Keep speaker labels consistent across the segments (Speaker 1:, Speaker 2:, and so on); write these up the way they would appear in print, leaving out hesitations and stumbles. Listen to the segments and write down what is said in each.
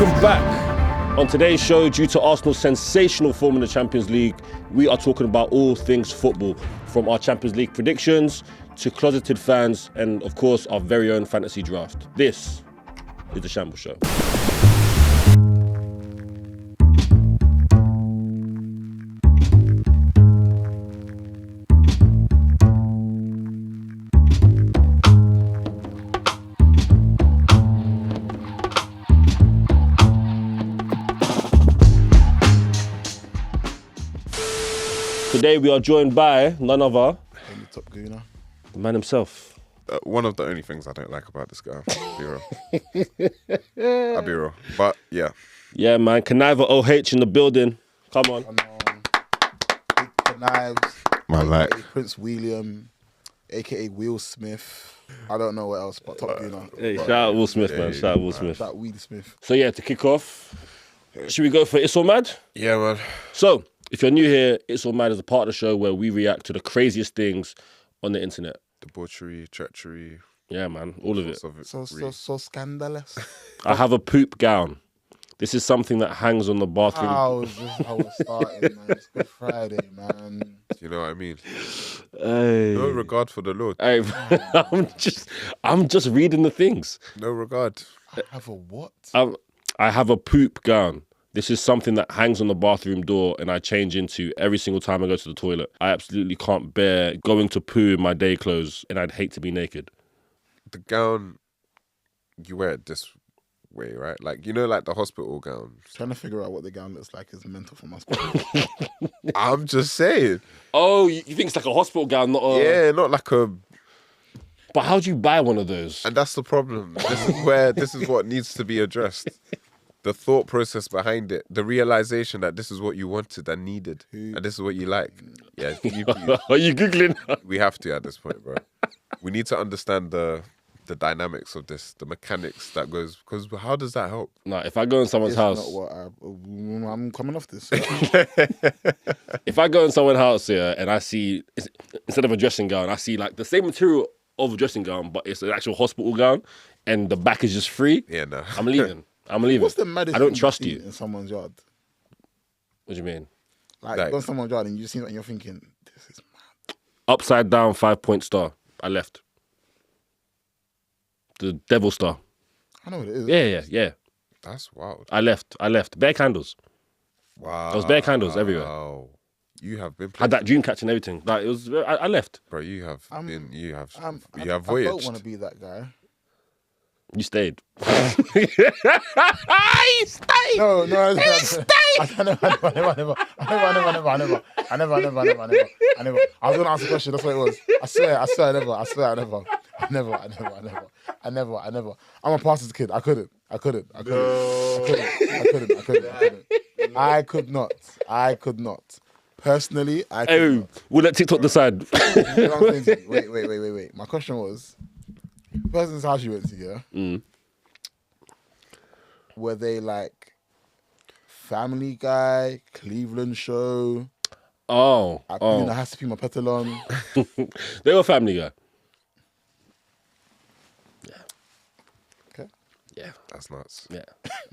Speaker 1: Welcome back. On today's show, due to Arsenal's sensational form in the Champions League, we are talking about all things football, from our Champions League predictions to closeted fans and, of course, our very own fantasy draft. This is the Shambles Show. Today we are joined by none other
Speaker 2: the top gooner.
Speaker 1: the man himself.
Speaker 3: One of the only things I don't like about this guy, I'll be real. I'll be real. But yeah.
Speaker 1: Yeah, man. Kaniva OH in the building. Come on.
Speaker 2: Big Knives,
Speaker 3: Man, like,
Speaker 2: Prince William, aka Will Smith. I don't know what else, but top gooner.
Speaker 1: Hey, shout out Will Smith, man. Shout out Will Smith.
Speaker 2: Shout out Weedy Smith.
Speaker 1: So yeah, to kick off, should we go for It's All Mad?
Speaker 3: yeah, man.
Speaker 1: So, if you're new here, It's All Mad is a part of the show where we react to the craziest things on the internet.
Speaker 3: Debauchery, treachery,
Speaker 1: Yeah, man. All of it.
Speaker 2: So scandalous.
Speaker 1: I have a poop gown. This is something that hangs on the bathroom.
Speaker 2: How is this how we're starting, man? It's Good Friday, man.
Speaker 3: You know what I mean?
Speaker 1: Hey.
Speaker 3: No regard for the Lord.
Speaker 1: Hey, I'm just reading the things.
Speaker 3: No regard.
Speaker 2: I have a what?
Speaker 1: I have a poop gown. This is something that hangs on the bathroom door and I change into every single time I go to the toilet. I absolutely can't bear going to poo in my day clothes and I'd hate to be naked.
Speaker 3: The gown, you wear it this way, right? Like, you know, like the hospital gowns.
Speaker 2: Trying to figure out what the gown looks like is mental for my
Speaker 3: I'm just saying.
Speaker 1: Oh, you think it's like a hospital gown, not a...
Speaker 3: Yeah, not like a...
Speaker 1: But how do you buy one of those?
Speaker 3: And that's the problem. This is what needs to be addressed. The thought process behind it, the realization that this is what you wanted and needed, and this is what you like. Yeah,
Speaker 1: Are you Googling?
Speaker 3: we have to at this point, bro. We need to understand the dynamics of this, the mechanics that goes, because how does that help?
Speaker 1: No, if I go in someone's house...
Speaker 2: Not what I'm coming off this.
Speaker 1: If I go in someone's house here and I see, instead of a dressing gown, I see like the same material of a dressing gown, but it's an actual hospital gown and the back is just free,
Speaker 3: Yeah, no.
Speaker 1: I'm leaving. I'm leaving.
Speaker 2: What's the maddest
Speaker 1: I don't
Speaker 2: thing
Speaker 1: trust
Speaker 2: see
Speaker 1: you.
Speaker 2: in someone's yard?
Speaker 1: What do you mean?
Speaker 2: Like,
Speaker 3: Like-
Speaker 2: go in someone's yard and you see it and you're thinking, this is mad.
Speaker 1: Upside down 5-point star. I left. The devil star.
Speaker 2: I know what it is.
Speaker 1: Yeah.
Speaker 3: That's wild.
Speaker 1: I left. Bare candles.
Speaker 3: Wow.
Speaker 1: There was bare candles everywhere.
Speaker 3: Wow. You have been...
Speaker 1: Had that dream catch and everything. Like it was. I left.
Speaker 3: Bro, you have been... You have
Speaker 2: I
Speaker 3: voyaged.
Speaker 2: don't want to be that guy.
Speaker 1: You stayed.
Speaker 2: You stayed. No, he stayed. I never. I was gonna ask a question. That's what it was. I swear, I never. I'm a pastor's kid. I couldn't. I could not. Personally, I could
Speaker 1: Hey,
Speaker 2: not.
Speaker 1: we'll let TikTok decide.
Speaker 2: Wait. My question was, the person's house you went to, yeah? Were they like Family Guy, Cleveland Show?
Speaker 1: Oh.
Speaker 2: You know, has to be my petalon.
Speaker 1: They were Family Guy.
Speaker 2: Okay.
Speaker 1: Yeah.
Speaker 3: That's nuts.
Speaker 1: Yeah.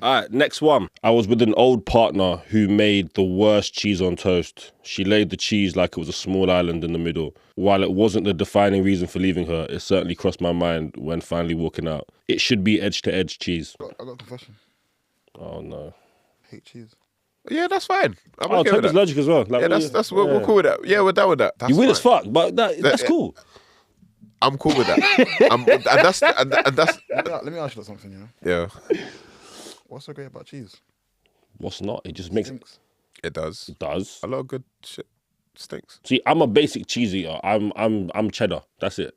Speaker 1: All right, next one. I was with an old partner who made the worst cheese on toast. She laid the cheese like it was a small island in the middle. While it wasn't the defining reason for leaving her, it certainly crossed my mind when finally walking out. It should be edge-to-edge cheese.
Speaker 2: I got a confession.
Speaker 1: Oh, no.
Speaker 2: I hate cheese.
Speaker 3: Yeah, that's fine. I'm
Speaker 1: Oh,
Speaker 3: okay with
Speaker 1: Tempest
Speaker 3: that.
Speaker 1: Logic as well. Like,
Speaker 3: Yeah, that's we're cool with that. Yeah, we're down with that. That's
Speaker 1: You weird
Speaker 3: fine.
Speaker 1: as fuck, but that's cool.
Speaker 3: I'm cool with that. and that's
Speaker 2: Let me ask you something, yeah?
Speaker 3: yeah.
Speaker 2: What's so great about cheese?
Speaker 1: What's not? It just makes...
Speaker 2: Stinks.
Speaker 3: It does.
Speaker 1: It does.
Speaker 3: A lot of good shit stinks.
Speaker 1: See, I'm a basic cheese eater. I'm cheddar. That's it.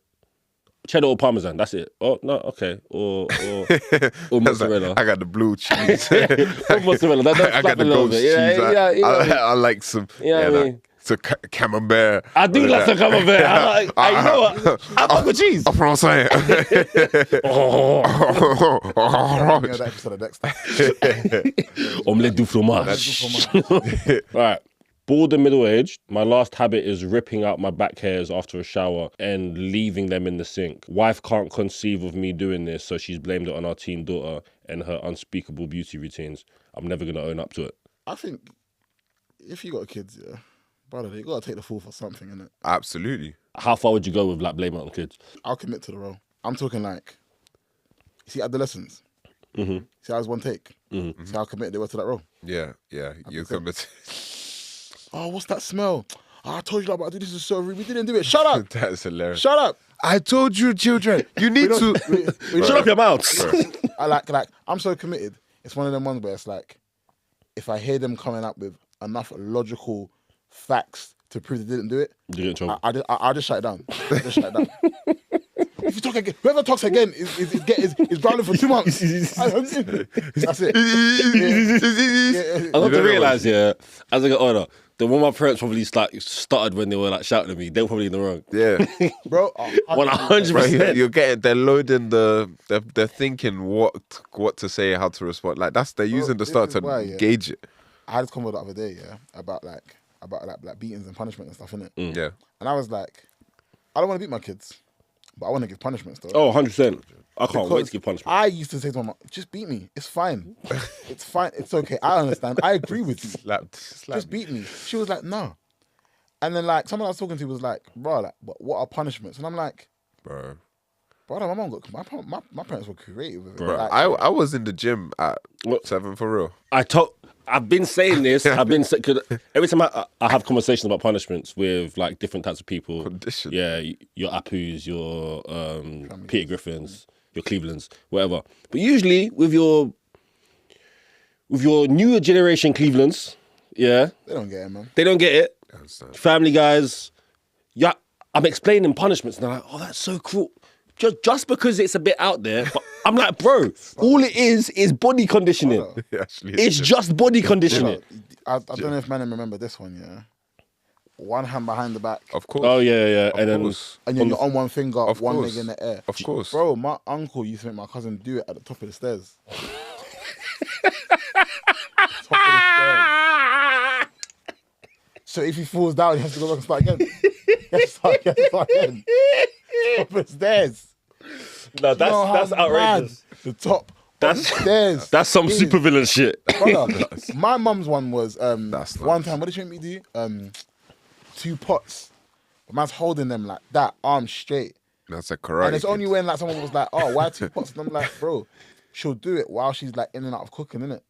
Speaker 1: Cheddar or Parmesan. That's it. Oh no, okay. Or mozzarella.
Speaker 3: I got the blue cheese.
Speaker 1: Or mozzarella. That
Speaker 3: I got the ghost cheese. I like some.
Speaker 1: Yeah, I mean.
Speaker 3: Some camembert.
Speaker 1: I do like some camembert. You know what? I fuck with cheese.
Speaker 3: I'm from saying.
Speaker 2: Yeah, that episode of Dexter.
Speaker 1: Omelette du fromage. Right. Bald and middle-aged. My last habit is ripping out my back hairs after a shower and leaving them in the sink. Wife can't conceive of me doing this, so she's blamed it on our teen daughter and her unspeakable beauty routines. I'm never going to own up to it.
Speaker 2: I think if you got kids, brother, you gotta take the fall for something, innit?
Speaker 3: Absolutely.
Speaker 1: How far would you go with like blaming it on kids?
Speaker 2: I'll commit to the role. I'm talking like, you see adolescents.
Speaker 1: Mm-hmm.
Speaker 2: See how it's one take.
Speaker 1: Mm-hmm.
Speaker 2: See how committed they were to that role.
Speaker 3: Yeah. You commit.
Speaker 2: Oh, what's that smell? Oh, I told you about this is so rude. We didn't do it. Shut up.
Speaker 3: That's hilarious.
Speaker 2: Shut up.
Speaker 3: I told you, children, you need to.
Speaker 1: Shut up your mouths.
Speaker 2: I like I'm so committed. It's one of them ones where it's like, if I hear them coming up with enough logical facts to prove they didn't do it,
Speaker 1: You get in trouble.
Speaker 2: I'll just shut it down. If you talk again, whoever talks again is grounded for 2 months. That's it.
Speaker 1: I love to realise, as I get older, the one my parents probably started when they were like shouting at me, they were probably in the wrong.
Speaker 3: Yeah.
Speaker 2: Bro,
Speaker 1: 100%.
Speaker 3: You're getting, they're loading they're thinking what to say, how to respond. Like they're using the start to gauge it.
Speaker 2: I had this convo the other day, about beatings and punishment and stuff, innit?
Speaker 3: Yeah.
Speaker 2: And I was like, I don't want to beat my kids, but I want to give punishments though.
Speaker 1: Oh, 100%. I can't wait to give punishment.
Speaker 2: I used to say to my mom, just beat me. It's fine. It's fine. It's okay. I understand. I agree with you.
Speaker 3: Slap
Speaker 2: Just beat me. She was like, no. And then like someone I was talking to was like, bro, like, what are punishments? And I'm like,
Speaker 3: bro,
Speaker 2: my mom got my parents were creative with it.
Speaker 3: bro.
Speaker 2: Like,
Speaker 3: I was in the gym at 7 for real.
Speaker 1: I've been saying this. Cause every time I have conversations about punishments with like different types of people.
Speaker 3: Condition.
Speaker 1: Yeah, your Apus, your Peter Griffins, your Clevelands, whatever. But usually with your newer generation Clevelands,
Speaker 2: they don't get it, man.
Speaker 1: they don't get it.
Speaker 3: I understand.
Speaker 1: Family guys, I'm explaining punishments and they're like, oh, that's so cruel. Just because it's a bit out there, but I'm like, bro, all it is body conditioning.
Speaker 3: Actually,
Speaker 1: It's just body conditioning.
Speaker 2: I don't know if man remember this one, One hand behind the back.
Speaker 3: Of course.
Speaker 1: Oh yeah,
Speaker 3: Of
Speaker 1: and then
Speaker 3: course.
Speaker 2: And you're on one finger,
Speaker 3: Of
Speaker 2: one
Speaker 3: course.
Speaker 2: leg in the air.
Speaker 3: Of course.
Speaker 2: Bro, my uncle used to make my cousin do it at the top of the stairs. Top of the stairs. So if he falls down, he has to go back and start again. He has to start again. Top of the stairs.
Speaker 1: no, that's outrageous.
Speaker 2: The top of the stairs.
Speaker 1: That's some supervillain shit.
Speaker 2: Brother, my mum's one was
Speaker 3: That's
Speaker 2: one
Speaker 3: nuts.
Speaker 2: time. What did she make me do? 2 pots. The man's holding them like that, arms straight.
Speaker 3: That's a karate.
Speaker 2: And it's only
Speaker 3: kid.
Speaker 2: when like someone was like, "Oh, why 2 pots?" And I'm like, "Bro, she'll do it while she's like in and out of cooking, innit?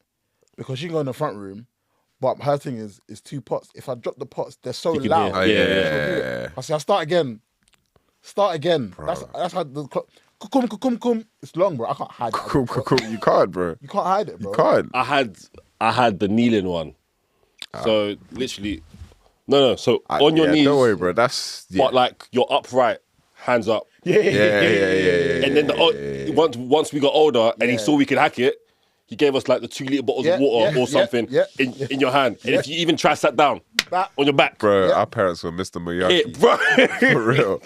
Speaker 2: Because she can go in the front room, but her thing is 2 pots. If I drop the pots, they're so
Speaker 1: You can
Speaker 2: loud.
Speaker 1: hear.
Speaker 3: Yeah.
Speaker 2: I say, I'll start again. Start again.
Speaker 3: Bro.
Speaker 2: That's how the clock. Kum. It's long, bro. I can't hide it.
Speaker 3: Cool. You can't, bro.
Speaker 2: You can't hide it, bro.
Speaker 3: You can't.
Speaker 1: I had the kneeling one. So literally, no. So on your knees,
Speaker 3: Don't worry, bro. That's
Speaker 1: but like you're upright, hands up.
Speaker 3: yeah.
Speaker 1: And then once we got older and he saw we could hack it, he gave us like the 2-liter bottles of water or something in your hand. And if you even try sat down on your back,
Speaker 3: Bro, our parents were Mr. Miyagi.
Speaker 1: bro.
Speaker 3: For real.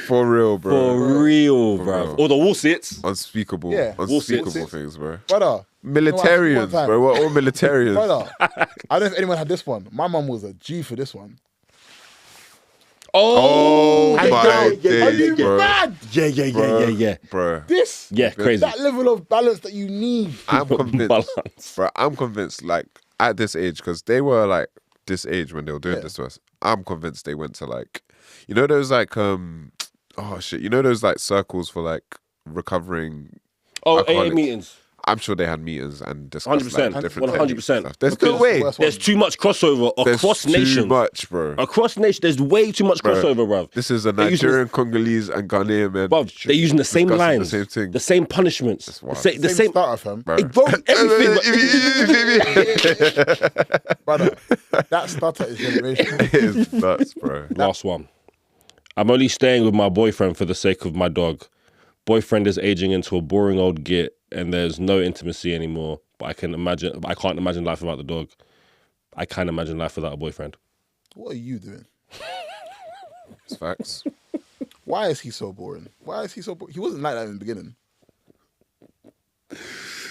Speaker 3: For real, bro.
Speaker 1: For real, bro.
Speaker 3: real.
Speaker 1: Or the wall sits.
Speaker 3: Unspeakable.
Speaker 2: Yeah.
Speaker 3: Unspeakable
Speaker 2: Bullshit.
Speaker 3: things, bro.
Speaker 2: Brother.
Speaker 3: Militarians,
Speaker 2: time.
Speaker 3: bro. We're all militarians.
Speaker 2: Brother. I don't know if anyone had this one. My mum was a G for this one.
Speaker 3: Oh,
Speaker 1: yeah,
Speaker 3: my
Speaker 1: yeah,
Speaker 3: days,
Speaker 2: Are you
Speaker 3: bro.
Speaker 2: mad?
Speaker 1: Yeah.
Speaker 3: Bro.
Speaker 2: This?
Speaker 1: Yeah, crazy.
Speaker 2: That level of balance that you need.
Speaker 3: I'm convinced,
Speaker 1: Balance.
Speaker 3: bro. I'm convinced, like, at this age, because they were, like, this age when they were doing this to us. I'm convinced they went to, like, you know those, like, you know those, like, circles for, like, recovering
Speaker 1: Oh, AA
Speaker 3: alcoholics?
Speaker 1: meetings.
Speaker 3: I'm sure they had meetings and discussed
Speaker 1: 100%,
Speaker 3: like, different
Speaker 1: 100%.
Speaker 3: techniques and stuff. There's no way.
Speaker 1: There's too much crossover across
Speaker 3: There's
Speaker 1: nations.
Speaker 3: too much, bro.
Speaker 1: Across nations, there's way too much crossover, bruv.
Speaker 3: This is a
Speaker 1: They're using
Speaker 3: Nigerian, Congolese, and Ghanaian man.
Speaker 1: Bruv, they're using the same
Speaker 3: discussing
Speaker 1: lines,
Speaker 3: the same thing.
Speaker 1: the same punishments,
Speaker 3: wild.
Speaker 1: the same.
Speaker 2: starter, fam.
Speaker 3: Bro.
Speaker 1: Bro, everything.
Speaker 2: Brother, that starter is generational.
Speaker 3: It is nuts, bro.
Speaker 1: Last one. I'm only staying with my boyfriend for the sake of my dog. Boyfriend is aging into a boring old git, and there's no intimacy anymore. But I can't imagine life without the dog. I can't imagine life without a boyfriend.
Speaker 2: What are you doing?
Speaker 3: It's facts.
Speaker 2: Why is he so boring? Why is he so boring? He wasn't like that in the beginning.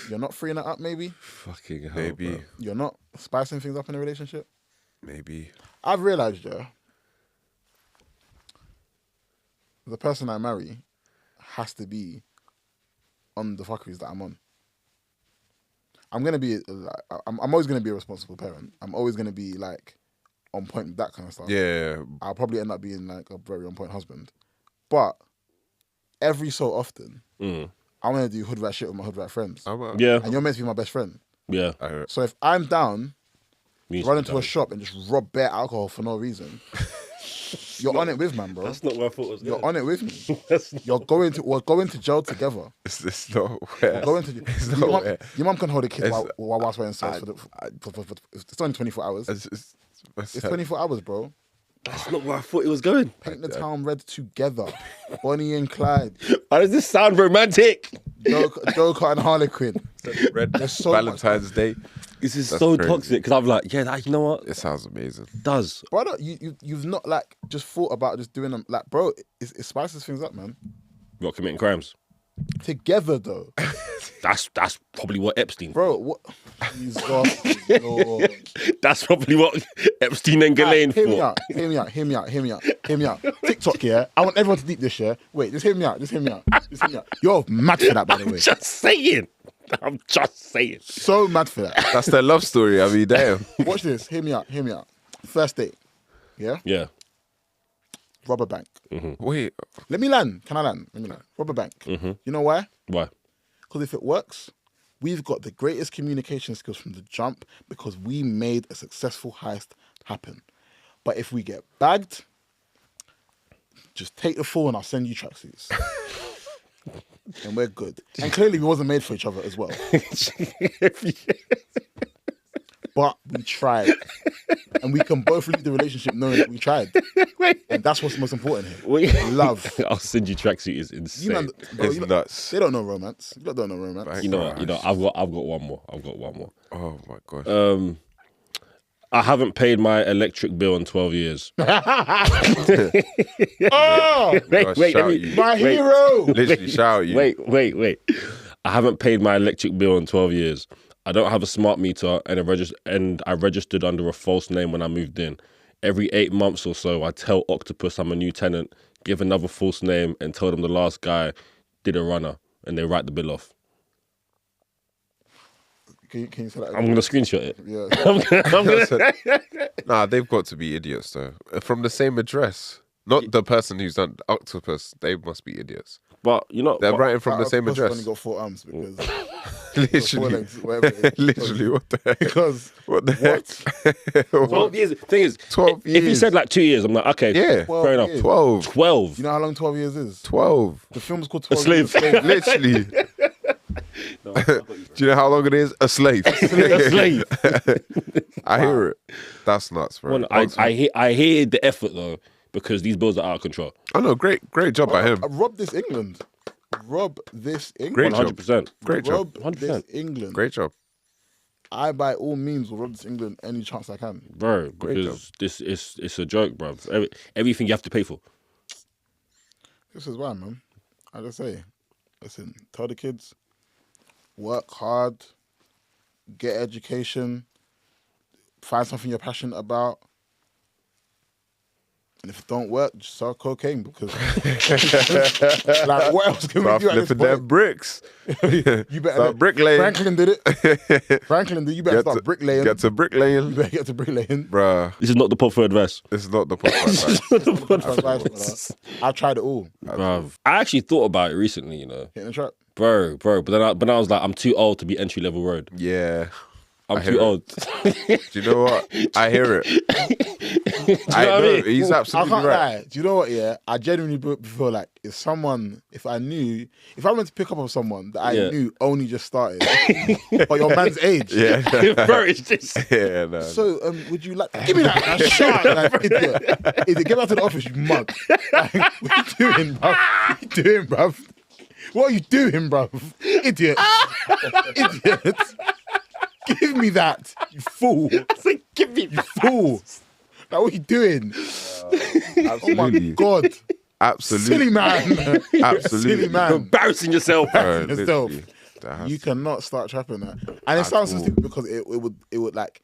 Speaker 2: You're not freeing it up, maybe?
Speaker 1: Fucking hell,
Speaker 3: Maybe.
Speaker 1: bro.
Speaker 2: You're not spicing things up in a relationship?
Speaker 3: Maybe.
Speaker 2: I've realised, the person I marry has to be on the fuckeries that I'm on. I'm gonna be. I'm always gonna be a responsible parent. I'm always gonna be like on point with that kind of stuff.
Speaker 3: Yeah.
Speaker 2: I'll probably end up being like a very on point husband, but every so often, I want to do hood rat shit with my hood rat friends.
Speaker 1: Yeah.
Speaker 2: And you're meant to be my best friend.
Speaker 1: Yeah.
Speaker 2: So if I'm down, run into
Speaker 1: down.
Speaker 2: a shop and just rob bare alcohol for no reason, you're on it with man, bro.
Speaker 1: That's not where I thought it was going.
Speaker 2: You're on it with me. We're going to jail together.
Speaker 3: It's not where.
Speaker 2: Your mum can hold a kid whilst we're in cells it's only 24 hours. It's 24 hours, bro.
Speaker 1: That's not where I thought it was going.
Speaker 2: Paint the town red together. Bonnie and Clyde.
Speaker 1: Why does this sound romantic?
Speaker 2: Joker and Harlequin.
Speaker 3: Red
Speaker 2: so
Speaker 3: Valentine's Day.
Speaker 1: This is
Speaker 3: That's
Speaker 1: so
Speaker 3: crazy.
Speaker 1: toxic because I'm like, yeah, you know what?
Speaker 3: It sounds amazing.
Speaker 1: It does.
Speaker 2: Brother, you've not like just thought about just doing them. Like, bro, it spices things up, man.
Speaker 1: What, committing crimes?
Speaker 2: Together, though.
Speaker 1: That's probably what Epstein.
Speaker 2: Bro, what? Jesus Lord.
Speaker 1: That's probably what Epstein and Ghislaine
Speaker 2: Hear me
Speaker 1: thought.
Speaker 2: out. Hear me out. TikTok, yeah? I want everyone to deep this, yeah? Wait, just hear me out. You're mad for that, by the way.
Speaker 1: I'm just saying.
Speaker 2: So mad for that.
Speaker 3: That's their love story. I mean, damn.
Speaker 2: Watch this. Hear me out. First date. Yeah?
Speaker 1: Yeah.
Speaker 2: Rob a bank.
Speaker 3: Wait.
Speaker 2: Let me land. Can I land? Let me land. Rob a bank. You know why?
Speaker 1: Why?
Speaker 2: Because if it works, we've got the greatest communication skills from the jump because we made a successful heist happen. But if we get bagged, just take the fall and I'll send you tracksuits. And we're good. And clearly we wasn't made for each other as well. But we tried. And we can both leave the relationship knowing that we tried. And that's what's most important here. Love.
Speaker 1: I'll send you tracksuit is insane.
Speaker 3: It's nuts.
Speaker 2: They don't know romance. You don't know romance.
Speaker 1: You know what? I've got one more.
Speaker 3: Oh my gosh.
Speaker 1: I haven't paid my electric bill in 12 years.
Speaker 2: Oh! My hero!
Speaker 3: Literally shout you.
Speaker 1: Wait. I haven't paid my electric bill in 12 years. I don't have a smart meter and I registered under a false name when I moved in. Every 8 months or so, I tell Octopus I'm a new tenant, give another false name and tell them the last guy did a runner and they write the bill off.
Speaker 2: Can you say that again?
Speaker 1: I'm going to screenshot it.
Speaker 2: Yeah.
Speaker 3: Nah, they've got to be idiots though. From the same address. Not the person who's done Octopus. They must be idiots.
Speaker 1: But, you know...
Speaker 3: They're writing from the same
Speaker 2: Octopus
Speaker 3: address.
Speaker 2: only got 4 arms because...
Speaker 3: Literally.
Speaker 2: 4 legs, whatever it is.
Speaker 3: Literally, what the heck?
Speaker 2: Because...
Speaker 3: What the heck?
Speaker 1: 12 years. Thing is,
Speaker 3: 12 years.
Speaker 1: if he said like 2 years, I'm like, okay,
Speaker 3: Yeah.
Speaker 1: fair enough.
Speaker 2: years.
Speaker 3: 12.
Speaker 1: 12.
Speaker 2: You know how long 12 years is?
Speaker 3: 12.
Speaker 2: The film's called 12
Speaker 1: slave.
Speaker 2: Years a Slave.
Speaker 3: Literally. Do you know how long it is? A slave.
Speaker 1: A slave.
Speaker 3: I hear it. That's nuts, bro.
Speaker 1: Well, I hear the effort though, because these bills are out of control.
Speaker 3: I know, great job by him.
Speaker 2: Rob this England.
Speaker 3: Great job.
Speaker 1: 100%.
Speaker 3: Great job.
Speaker 2: Rob this
Speaker 1: 100%.
Speaker 2: England.
Speaker 3: Great job.
Speaker 2: I, by all means, will rob this England any chance I can.
Speaker 1: Bro,
Speaker 3: Great
Speaker 1: because it's a joke, bro. Everything you have to pay for.
Speaker 2: This is why, man. I just say, listen, tell the kids, work hard, get education, find something you're passionate about. And if it don't work, just sell cocaine because like what else can
Speaker 3: Start
Speaker 2: we do at this
Speaker 3: flipping them
Speaker 2: point?
Speaker 3: bricks.
Speaker 2: You better
Speaker 3: Start bricklaying.
Speaker 2: Franklin did it. Franklin did. You better start bricklaying.
Speaker 3: Get to bricklaying.
Speaker 2: You better get to bricklaying.
Speaker 3: Bruh,
Speaker 1: This is not the pod for advice.
Speaker 3: this is not the podcast.
Speaker 2: I've tried it all.
Speaker 1: Bruv. I actually thought about it recently, you know.
Speaker 2: Hitting the trap.
Speaker 1: Bro. But then I was like, I'm too old to be entry level road.
Speaker 3: Yeah.
Speaker 1: I'm
Speaker 3: hear
Speaker 1: too
Speaker 3: it.
Speaker 1: old.
Speaker 3: Do you know what? I hear it. I
Speaker 1: know what I
Speaker 3: know.
Speaker 1: mean?
Speaker 3: He's
Speaker 2: I
Speaker 3: absolutely
Speaker 2: can't
Speaker 3: right.
Speaker 2: lie. Do you know what? Yeah, I genuinely feel like if I went to pick up on someone that I knew only just started, but your man's age.
Speaker 3: Yeah.
Speaker 1: Bro, it's just...
Speaker 3: Yeah, no.
Speaker 2: So, would you like? Give me that shot, like, idiot. Get back to the office, you mug. Like, what are you doing, bruv? What are you doing, bruv? What are you doing, bruv? Idiot. Idiot. Give me that, you fool.
Speaker 1: It's like, give me...
Speaker 2: You fool. Like, what are you doing? Oh my
Speaker 3: Absolutely.
Speaker 2: God.
Speaker 3: Absolutely.
Speaker 2: Silly man.
Speaker 3: Absolutely.
Speaker 2: Silly
Speaker 1: You're
Speaker 2: man.
Speaker 1: embarrassing yourself.
Speaker 3: Bro,
Speaker 2: yourself.
Speaker 3: literally. That has
Speaker 2: You
Speaker 3: to-
Speaker 2: cannot start trapping that. And it sounds so
Speaker 3: all.
Speaker 2: stupid because it would like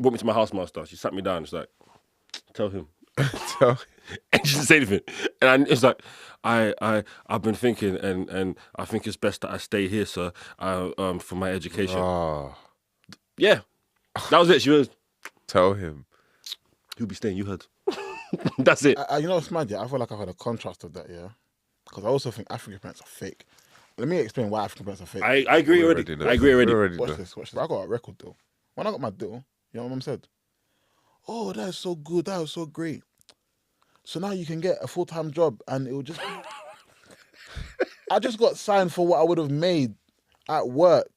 Speaker 1: brought me to my housemaster. She sat me down. She's like, tell him.
Speaker 3: Tell-
Speaker 1: And she didn't say anything. And it's like, I've been thinking, and I think it's best that I stay here, sir, for my education.
Speaker 3: Oh,
Speaker 1: Yeah, that was it. She was,
Speaker 3: tell him.
Speaker 1: you'll be staying, you heard. That's it.
Speaker 2: You know what's mad? Yeah, I feel like I've had a contrast of that. Yeah, because I also think African parents are fake. Let me explain why African parents are fake.
Speaker 1: I agree already.
Speaker 3: know.
Speaker 1: I agree already.
Speaker 3: We already
Speaker 2: Watch
Speaker 3: know.
Speaker 2: this. I got a record deal. When I got my deal, you know what Mum said? Oh, that is so good. That was so great. So now you can get a full-time job, and it will just. I just got signed for what I would have made at work.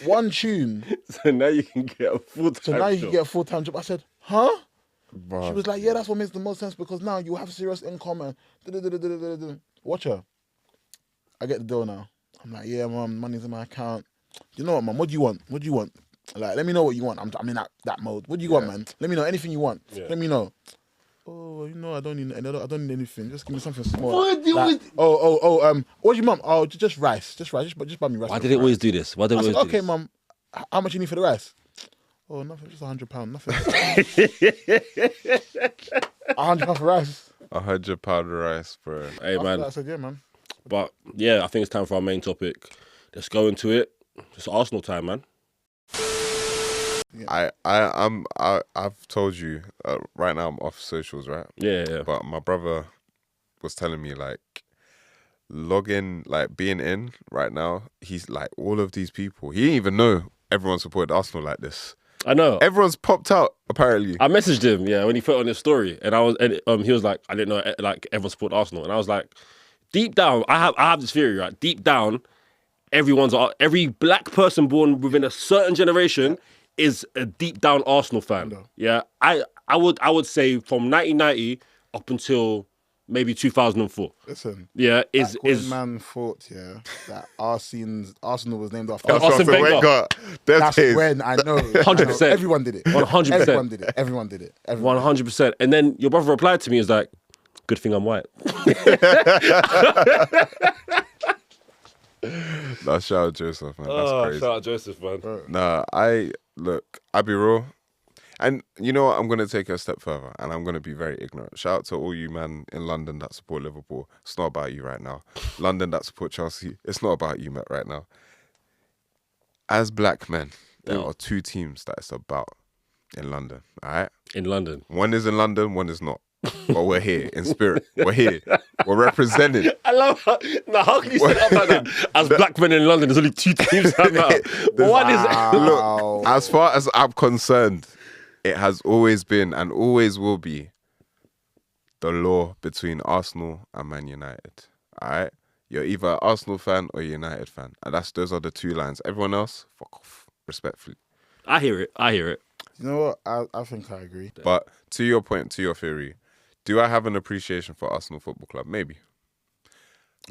Speaker 2: One tune.
Speaker 1: So now you can get a full-time
Speaker 2: So now you
Speaker 1: job.
Speaker 2: can get a full-time job. I said, huh?
Speaker 3: Bruh.
Speaker 2: She was like, yeah, that's what makes the most sense because now you have serious income and da-da-da-da-da-da-da. Watch her. I get the deal now. I'm like, yeah, Mum, money's in my account. You know what, Mum? What do you want? What do you want? Like, let me know what you want. I'm in that mode. What do you want, man? Let me know anything you want.
Speaker 1: Yeah.
Speaker 2: Let me know. Oh, you know, I don't need anything. Just give me something small.
Speaker 1: What do you
Speaker 2: like,
Speaker 1: always-
Speaker 2: what's your mum? Oh, just rice. Just rice. Just buy me rice.
Speaker 1: Why did they always do this? Why did
Speaker 2: I
Speaker 1: they
Speaker 2: said,
Speaker 1: always do
Speaker 2: okay,
Speaker 1: this?
Speaker 2: Mum. How much you need for the rice? Oh, nothing. Just £100. Nothing. £100 for rice.
Speaker 3: £100 rice, bro.
Speaker 1: Hey,
Speaker 2: After
Speaker 1: man.
Speaker 2: that, I said, yeah, man.
Speaker 1: But yeah, I think it's time for our main topic. Let's go into it. It's Arsenal time, man.
Speaker 3: I've told you right now I'm off socials, right?
Speaker 1: Yeah.
Speaker 3: But my brother was telling me like logging, like being in right now. He's like all of these people. He didn't even know everyone supported Arsenal like this.
Speaker 1: I know.
Speaker 3: Everyone's popped out apparently.
Speaker 1: I messaged him, yeah, when he put on his story, and he was like, I didn't know like everyone support Arsenal, and I was like, deep down, I have this theory, right? Deep down, every black person born within a certain generation is a deep down Arsenal fan.
Speaker 2: No.
Speaker 1: Yeah, I would say from 1990 up until maybe 2004.
Speaker 2: Listen.
Speaker 1: Yeah,
Speaker 2: Back when man thought, that Arsenal was named after.
Speaker 1: Arsene Wenger.
Speaker 2: That's when I know.
Speaker 1: 100%.
Speaker 2: Everyone did it.
Speaker 1: 100%.
Speaker 2: Everyone did it. Everyone did it.
Speaker 1: 100%. And then your brother replied to me, he's like, good thing I'm white.
Speaker 3: Nah, shout out Joseph, man. That's crazy.
Speaker 1: Shout out Joseph, man.
Speaker 3: Nah, I'll be real. And you know what? I'm going to take it a step further and I'm going to be very ignorant. Shout out to all you man in London that support Liverpool. It's not about you right now. London that support Chelsea. It's not about you, Matt, right now. As black men, there are two teams that it's about in London, all right?
Speaker 1: In London.
Speaker 3: One is in London, one is not. But we're here in spirit. We're here. We're represented.
Speaker 1: I love how, how can you say that like that? As black men in London, there's only two teams out now. One is
Speaker 3: Look, as far as I'm concerned, it has always been and always will be the law between Arsenal and Man United. All right? You're either an Arsenal fan or a United fan. And those are the two lines. Everyone else, fuck off, respectfully.
Speaker 1: I hear it.
Speaker 2: You know what? I think I agree.
Speaker 3: But to your point, to your theory, do I have an appreciation for Arsenal Football Club? Maybe.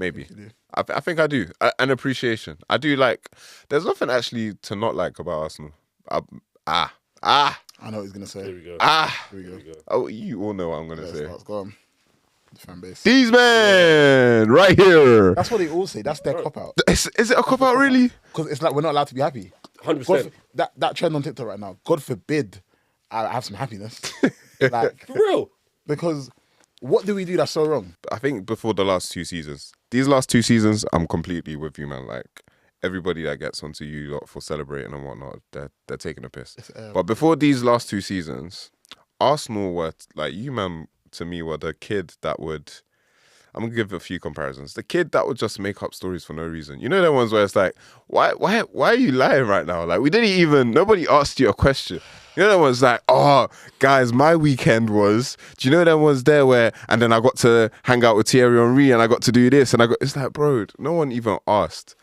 Speaker 3: I think I do. An appreciation. I do like... There's nothing actually to not like about Arsenal.
Speaker 2: I know what he's going to say.
Speaker 1: Here we go.
Speaker 2: Here we go.
Speaker 3: Oh, you all know what I'm going to say.
Speaker 2: Let's go on. The fan base.
Speaker 3: These men right here.
Speaker 2: That's what they all say. That's their cop-out.
Speaker 3: Is it a cop-out, really?
Speaker 2: Because it's like we're not allowed to be happy.
Speaker 1: 100%.
Speaker 2: That trend on TikTok right now, God forbid I have some happiness. Like,
Speaker 1: For real.
Speaker 2: because what do we do that's so wrong?
Speaker 3: I think before the last two seasons, these last two seasons, I'm completely with you, man. Like, everybody that gets onto you lot for celebrating and whatnot, they're taking a piss. But before these last two seasons, Arsenal were, like, you, man, to me, were the kid that would... I'm going to give a few comparisons. The kid that would just make up stories for no reason. You know the ones where it's like, why are you lying right now? Like, nobody asked you a question. You know the ones like, oh, guys, my weekend was, do you know them ones there where, and then I got to hang out with Thierry Henry and I got to do this and it's like, bro, no one even asked.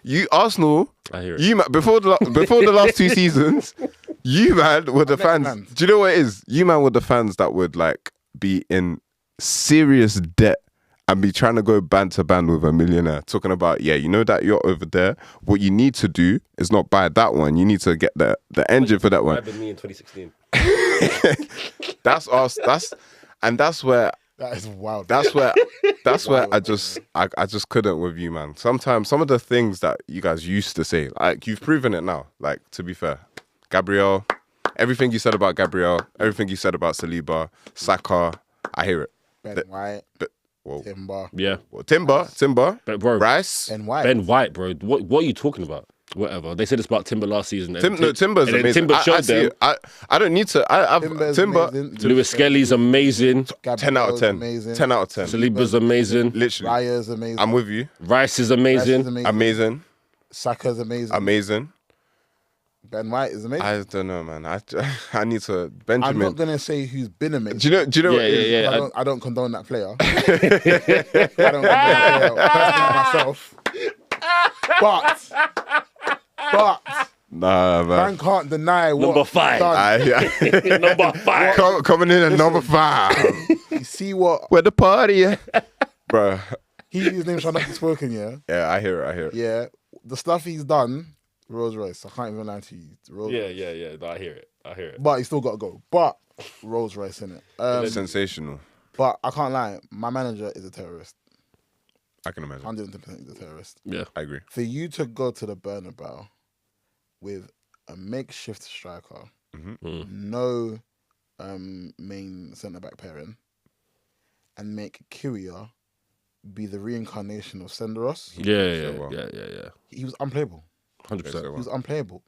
Speaker 3: You, Arsenal,
Speaker 1: I hear it.
Speaker 3: you, before the last two seasons, you, man, were the fans.
Speaker 2: Man.
Speaker 3: Do you know what it is? You, man, were the fans that would, like, be in serious debt and be trying to go band to band with a millionaire, talking about, yeah, you know that yacht over there? What you need to do is not buy that one. You need to get the engine for that one.
Speaker 1: Might have been me in 2016.
Speaker 3: That's us. That's where...
Speaker 2: That is wild.
Speaker 3: That's where I just couldn't with you, man. Sometimes some of the things that you guys used to say, like, you've proven it now. Like, to be fair, Gabriel, Everything you said about Gabriel, everything you said about Saliba, Saka, I hear it.
Speaker 2: Ben White,
Speaker 3: Whoa.
Speaker 2: Timber.
Speaker 1: Yeah.
Speaker 3: Well, Timber,
Speaker 1: But bro,
Speaker 3: Rice.
Speaker 2: Ben White.
Speaker 1: Ben White, bro. What are you talking about? Whatever. They said it's about Timber last season.
Speaker 3: Timber's
Speaker 1: and then
Speaker 3: amazing.
Speaker 1: Timber showed
Speaker 3: I see
Speaker 1: them.
Speaker 3: it. I don't need to.
Speaker 2: Timber's
Speaker 3: Timber.
Speaker 2: amazing.
Speaker 1: Lewis Skelly's amazing.
Speaker 3: 10 out of 10.
Speaker 2: Amazing.
Speaker 3: 10 out of 10.
Speaker 1: Saliba's amazing.
Speaker 3: Literally.
Speaker 2: Raya's amazing.
Speaker 3: I'm with you.
Speaker 1: Rice is
Speaker 2: Rice
Speaker 1: amazing.
Speaker 2: is amazing.
Speaker 3: Amazing.
Speaker 2: Saka's amazing.
Speaker 3: Amazing.
Speaker 2: Ben White is amazing.
Speaker 3: I don't know, man. I need to.
Speaker 2: I'm
Speaker 3: Benjamin.
Speaker 2: not gonna say who's been amazing.
Speaker 3: Do you know what it is?
Speaker 1: Yeah.
Speaker 2: I don't condone that player. I don't condone that player myself. But
Speaker 3: Nah, man.
Speaker 2: man can't deny what
Speaker 1: Number 5.
Speaker 2: he's done.
Speaker 1: Number 5.
Speaker 3: Coming in at number 5.
Speaker 2: You see what
Speaker 3: Where the party at? Bro.
Speaker 2: his name shall not be spoken. Yeah,
Speaker 3: Yeah, I hear it.
Speaker 2: yeah. The stuff he's done, Rolls Royce. I can't even lie to you. Rolls
Speaker 1: Yeah. No, I hear it.
Speaker 2: But he still got to go. But Rolls Royce in it.
Speaker 3: Sensational.
Speaker 2: But I can't lie. My manager is a terrorist.
Speaker 3: I can imagine.
Speaker 2: 110% he's a terrorist.
Speaker 1: Yeah.
Speaker 3: I agree.
Speaker 2: For you to go to the Bernabeu with a makeshift striker, no main centre back pairing, and make Kyria be the reincarnation of Senderos,
Speaker 1: Yeah.
Speaker 2: he was unplayable.
Speaker 1: 100%.
Speaker 2: He was unplayable.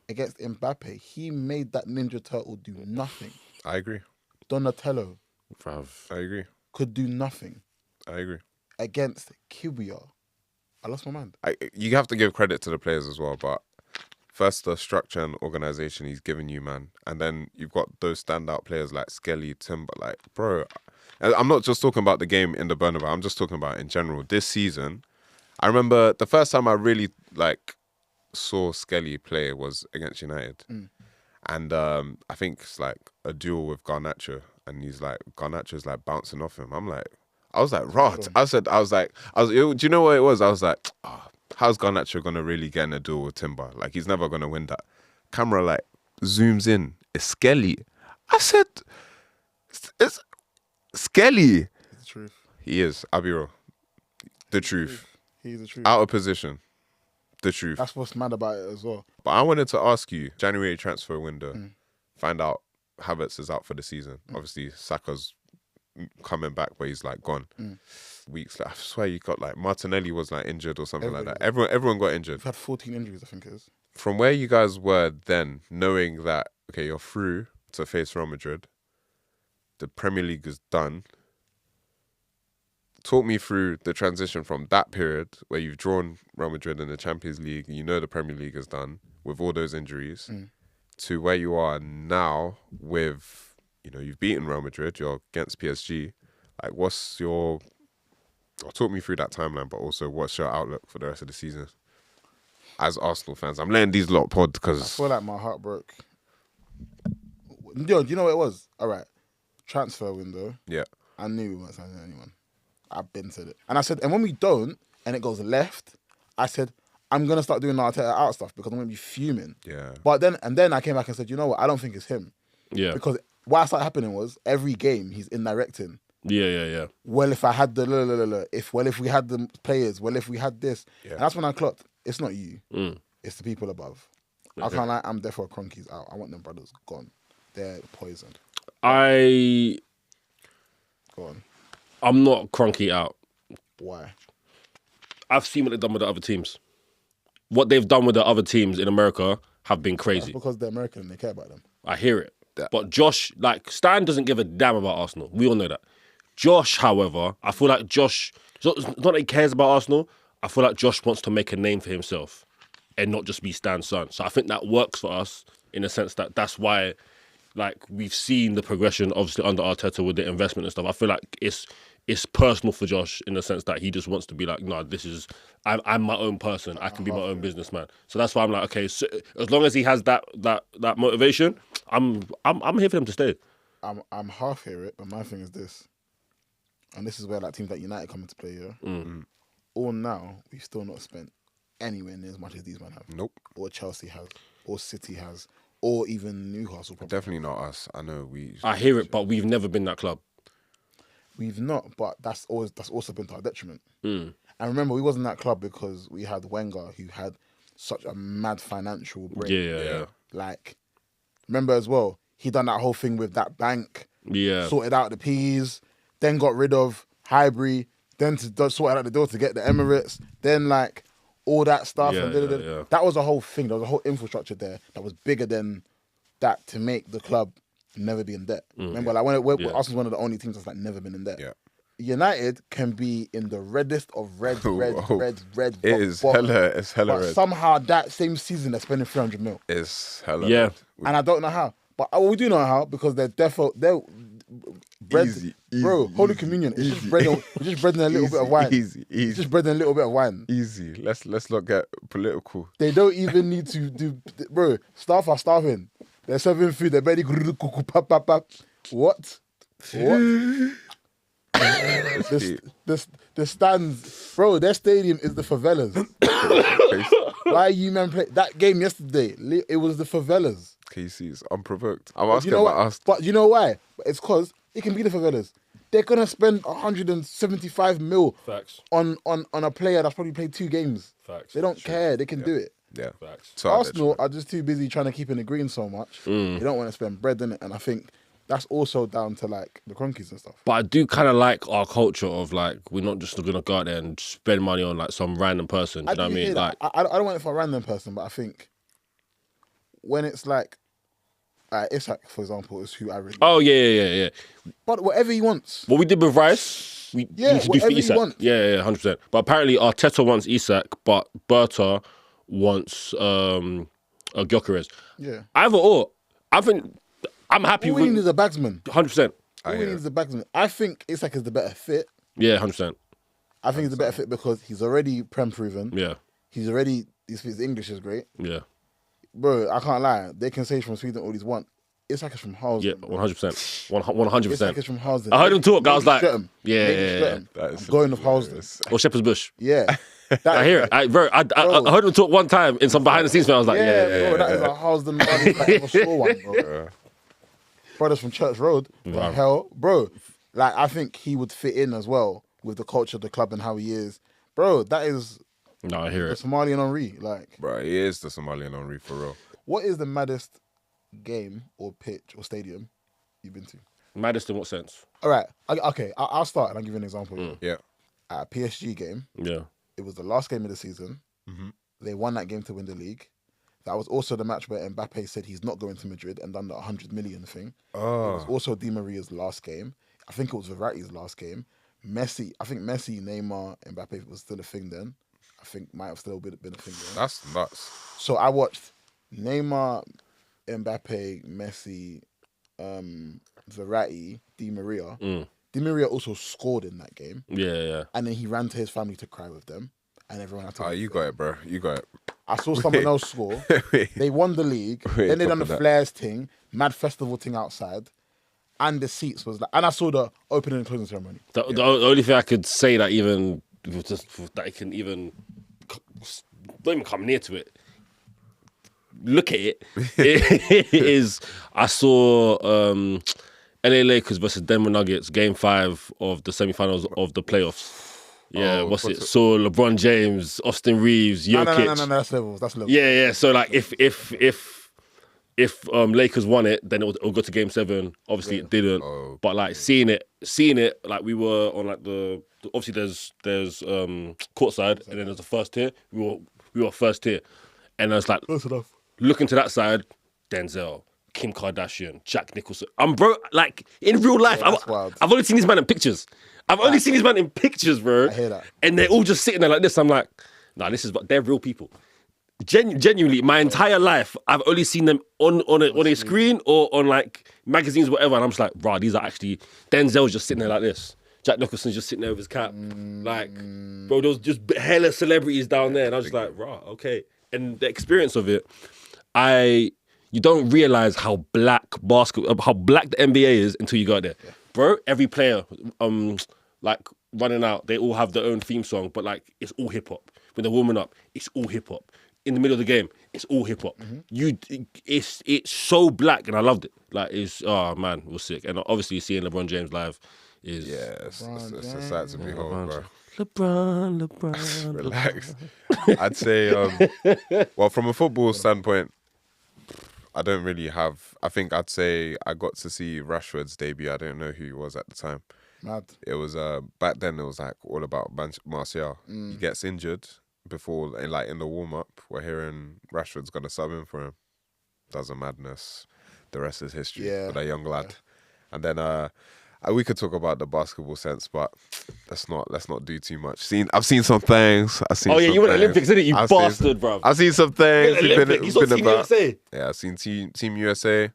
Speaker 2: Against Mbappe, he made that Ninja Turtle do nothing.
Speaker 3: I agree.
Speaker 2: Donatello
Speaker 1: Bruv.
Speaker 3: I agree.
Speaker 2: could do nothing.
Speaker 3: I agree.
Speaker 2: Against Kyria, I lost my mind.
Speaker 3: You have to give credit to the players as well, but first the structure and organization he's given you, man, and then you've got those standout players like Skelly, Timber, like, bro. I'm not just talking about the game in the Bernabeu. I'm just talking about in general. This season, I remember the first time I really saw Skelly play was against United, and I think it's like a duel with Garnacho, and Garnacho's like bouncing off him. I was like, rot. Do you know what it was? I was like, how's Garnacho gonna really get in a duel with Timber? Like, he's never gonna win that. Camera like zooms in. It's Skelly. I said, it's Skelly.
Speaker 2: It's the truth.
Speaker 3: He is. I'll be real. The truth.
Speaker 2: He's the truth.
Speaker 3: Out of position. The truth.
Speaker 2: That's what's mad about it as well.
Speaker 3: But I wanted to ask you, January transfer window, find out Havertz is out for the season. Obviously, Saka's coming back, but he's like gone. Weeks, I swear you got like Martinelli was like injured or something like that. Everyone got injured.
Speaker 2: We've had 14 injuries, I think it is.
Speaker 3: From where you guys were then, knowing that, okay, you're through to face Real Madrid, the Premier League is done. Talk me through the transition from that period where you've drawn Real Madrid in the Champions League, you know the Premier League is done with all those injuries, to where you are now with, you've beaten Real Madrid, you're against PSG. Like, talk me through that timeline, but also what's your outlook for the rest of the season? As Arsenal fans, I'm letting these lot pod
Speaker 2: I
Speaker 3: because
Speaker 2: feel like my heart broke. Yo, do you know what it was? All right. Transfer window.
Speaker 3: yeah,
Speaker 2: I knew we weren't signing anyone. I've been said it. And I said, and when we don't, and it goes left, I said, I'm going to start doing Arteta out stuff because I'm going to be fuming.
Speaker 3: yeah,
Speaker 2: But then I came back and said, you know what? I don't think it's him.
Speaker 1: Yeah.
Speaker 2: Because what started happening was every game he's indirecting.
Speaker 1: Yeah.
Speaker 2: Well, if I had the if we had the players, if we had this.
Speaker 3: Yeah.
Speaker 2: And that's when I clocked. It's not you. It's the people above. I can't lie, I'm therefore Cronky's out. I want them brothers gone. They're poisoned.
Speaker 1: I'm
Speaker 2: Go on.
Speaker 1: not Cronky out.
Speaker 2: Why?
Speaker 1: I've seen what they've done with the other teams. What they've done with the other teams in America have been
Speaker 2: That's
Speaker 1: crazy.
Speaker 2: because they're American and they care about them.
Speaker 1: I hear it. But Josh, Stan doesn't give a damn about Arsenal. We all know that. Josh, however, I feel like Josh, it's not that he cares about Arsenal. I feel like Josh wants to make a name for himself and not just be Stan's son. So I think that works for us in the sense that that's why, we've seen the progression, obviously, under Arteta with the investment and stuff. I feel like it's personal for Josh in the sense that he just wants to be like, no, I'm my own person. I can be my own businessman. So that's why I'm like, okay, so as long as he has that motivation, I'm here for him to stay.
Speaker 2: I'm half hear it, but my thing is this, and this is where teams like United come into play. Yeah, all now we've still not spent anywhere near as much as these men have.
Speaker 3: nope,
Speaker 2: Or Chelsea has, or City has, or even Newcastle. Probably.
Speaker 3: definitely not us. I know
Speaker 1: I hear it, but we've never been that club.
Speaker 2: We've not, but that's also been to our detriment. And remember, we wasn't that club because we had Wenger, who had such a mad financial break.
Speaker 1: Yeah.
Speaker 2: Like, remember as well, he done that whole thing with that bank,
Speaker 1: Yeah.
Speaker 2: sorted out the P's, then got rid of Highbury, then to sort out the deal to get the Emirates, then like all that stuff.
Speaker 1: Yeah,
Speaker 2: And
Speaker 1: yeah.
Speaker 2: that was a whole thing. There was a whole infrastructure there that was bigger than that to make the club never be in debt. Remember, like when Arsenal's one of the only teams that's like never been in debt.
Speaker 3: Yeah.
Speaker 2: United can be in the reddest of red.
Speaker 3: It is hella. It's hella
Speaker 2: But
Speaker 3: red.
Speaker 2: somehow that same season they're spending 300 mil.
Speaker 3: It's hella.
Speaker 1: Yeah.
Speaker 3: Red.
Speaker 2: And I don't know how. But we do know how because they're bread,
Speaker 3: Easy,
Speaker 2: bro.
Speaker 3: easy,
Speaker 2: Holy
Speaker 3: easy,
Speaker 2: Communion. It's
Speaker 3: easy.
Speaker 2: just bread and a little bit of wine.
Speaker 3: Easy.
Speaker 2: It's just bread and a little bit of wine.
Speaker 3: Easy. Let's not get political.
Speaker 2: They don't even need to do, bro. Staff are starving. They're serving food. They're barely What? The stands, bro. Their stadium is the favelas. Why you man play that game yesterday? It was the favelas.
Speaker 3: KC's unprovoked. I'm asking
Speaker 2: You know
Speaker 3: about
Speaker 2: what?
Speaker 3: us.
Speaker 2: But you know why? It's because it can be the favelas. They're gonna spend 175 mil
Speaker 1: Facts.
Speaker 2: on a player that's probably played 2 games.
Speaker 1: Facts.
Speaker 2: They don't care. They can do it.
Speaker 3: Yeah.
Speaker 1: Facts.
Speaker 3: So
Speaker 2: Arsenal are just too busy trying to keep in the green so much. They don't want to spend bread in it, and I think that's also down to like the Cronkies and stuff.
Speaker 1: But I do kind of like our culture of like we're not just gonna go out there and spend money on like some random person. Do you know what I mean? Like,
Speaker 2: I don't want it for a random person, but I think when it's like Isak, for example, is who I really.
Speaker 1: oh yeah.
Speaker 2: But whatever he wants.
Speaker 1: What we did with Rice, we
Speaker 2: Yeah,
Speaker 1: need to do for
Speaker 2: whatever he
Speaker 1: Isak.
Speaker 2: wants.
Speaker 1: Yeah, 100%. But apparently Arteta wants Isak, but Berta wants Gyökeres.
Speaker 2: Yeah.
Speaker 1: Either or, I think I'm happy
Speaker 2: All we need
Speaker 1: with
Speaker 2: is a bagsman.
Speaker 1: 100%.
Speaker 2: All we need is a bagsman. I think Isak is the better fit.
Speaker 1: Yeah, 100%.
Speaker 2: I think he's the better fit because he's already Prem proven.
Speaker 1: Yeah,
Speaker 2: His English is great.
Speaker 1: yeah,
Speaker 2: Bro, I can't lie. They can say he's from Sweden all these want. Isak is from Halsden.
Speaker 1: yeah, 100%. 100%.
Speaker 2: Isak is from Halsden.
Speaker 1: I heard him talk. I was like,
Speaker 2: Streatham.
Speaker 1: yeah.
Speaker 3: That
Speaker 2: I'm
Speaker 3: is
Speaker 2: going with Halsden.
Speaker 1: Or Shepherd's Bush.
Speaker 2: Yeah.
Speaker 1: I hear it. I heard him talk one time in some behind the scenes film. I was like,
Speaker 2: bro, that is a Halsden man I ever saw one, bro. Brothers from Church Road.
Speaker 1: Wow.
Speaker 2: Hell, bro. Like, I think he would fit in as well with the culture of the club and how he is. Bro, that is
Speaker 1: No, I hear
Speaker 2: the
Speaker 1: it.
Speaker 2: Somalian Henri. Like,
Speaker 3: Bro, he is the Somalian Henri for real.
Speaker 2: what is the maddest game or pitch or stadium you've been to?
Speaker 1: Maddest in what sense?
Speaker 2: All right. Okay, I'll start and I'll give you an example.
Speaker 3: Yeah.
Speaker 2: At a PSG game,
Speaker 1: Yeah.
Speaker 2: it was the last game of the season. They won that game to win the league. That was also the match where Mbappe said he's not going to Madrid and done the 100 million thing. It was also Di Maria's last game. I think it was Verratti's last game. Messi, Neymar, Mbappe was still a thing then. I think might have still been a thing then.
Speaker 3: That's nuts.
Speaker 2: So I watched Neymar, Mbappe, Messi, Verratti, Di Maria. Di Maria also scored in that game.
Speaker 1: Yeah.
Speaker 2: And then he ran to his family to cry with them. And everyone had to.
Speaker 3: Oh, you got it, bro. You got it.
Speaker 2: I saw someone else score. They won the league.
Speaker 3: Wait,
Speaker 2: Then they done the
Speaker 3: stop that.
Speaker 2: flares thing, mad festival thing outside. And the seats was like, and I saw the opening and closing ceremony.
Speaker 1: The only thing I could say that even just that it can even don't even come near to it. Look at it. Is I saw LA Lakers versus Denver Nuggets game 5 of the semifinals of the playoffs. Yeah,
Speaker 3: Oh,
Speaker 1: what's it?
Speaker 3: what's it?
Speaker 1: Saw LeBron James, Austin Reeves, Jokic.
Speaker 2: No, that's levels. That's levels.
Speaker 1: Yeah. So like if Lakers won it, then it'll go to game 7. Obviously it didn't.
Speaker 3: Oh,
Speaker 1: But like seeing it, like we were on like the obviously there's courtside and then there's the first tier. We were first tier. And I was like
Speaker 2: Close enough.
Speaker 1: looking to that side, Denzel, Kim Kardashian, Jack Nicholson. Bro, like in real life,
Speaker 2: that's wild.
Speaker 1: I've only seen these men in pictures. Bro.
Speaker 2: I hear that.
Speaker 1: And they're all just sitting there like this. I'm like, nah, they're real people. Genuinely, my entire life, I've only seen them on a screen or on like magazines, whatever. And I'm just like, rah, these are actually Denzel's just sitting there like this. Jack Nicholson's just sitting there with his cap. Like, bro, there was just hella celebrities down there. And I was just like, rah, okay. And the experience of it, you don't realize how black the NBA is until you got there. Yeah. Bro, every player, like running out, they all have their own theme song, but like it's all hip hop. When they're warming up, it's all hip hop. In the middle of the game, it's all hip hop. It's so black, and I loved it. Like it was sick. And obviously seeing LeBron James live is
Speaker 3: it's a sight to behold, bro.
Speaker 1: LeBron.
Speaker 3: Relax. I'd say, well, from a football standpoint, I don't really have. I think I'd say I got to see Rashford's debut. I don't know who he was at the time.
Speaker 2: Mad.
Speaker 3: It was back then. It was like all about Martial. He gets injured before, like in the warm up. We're hearing Rashford's gonna sub in for him. Does a madness. The rest is history for that young lad. And then we could talk about the basketball sense, but let's not do too much. I've seen some things.
Speaker 1: Oh yeah, you went to Olympics, didn't you, bastard, bro?
Speaker 3: I've seen some things.
Speaker 1: You saw Team USA.
Speaker 3: Yeah, I've seen Team USA.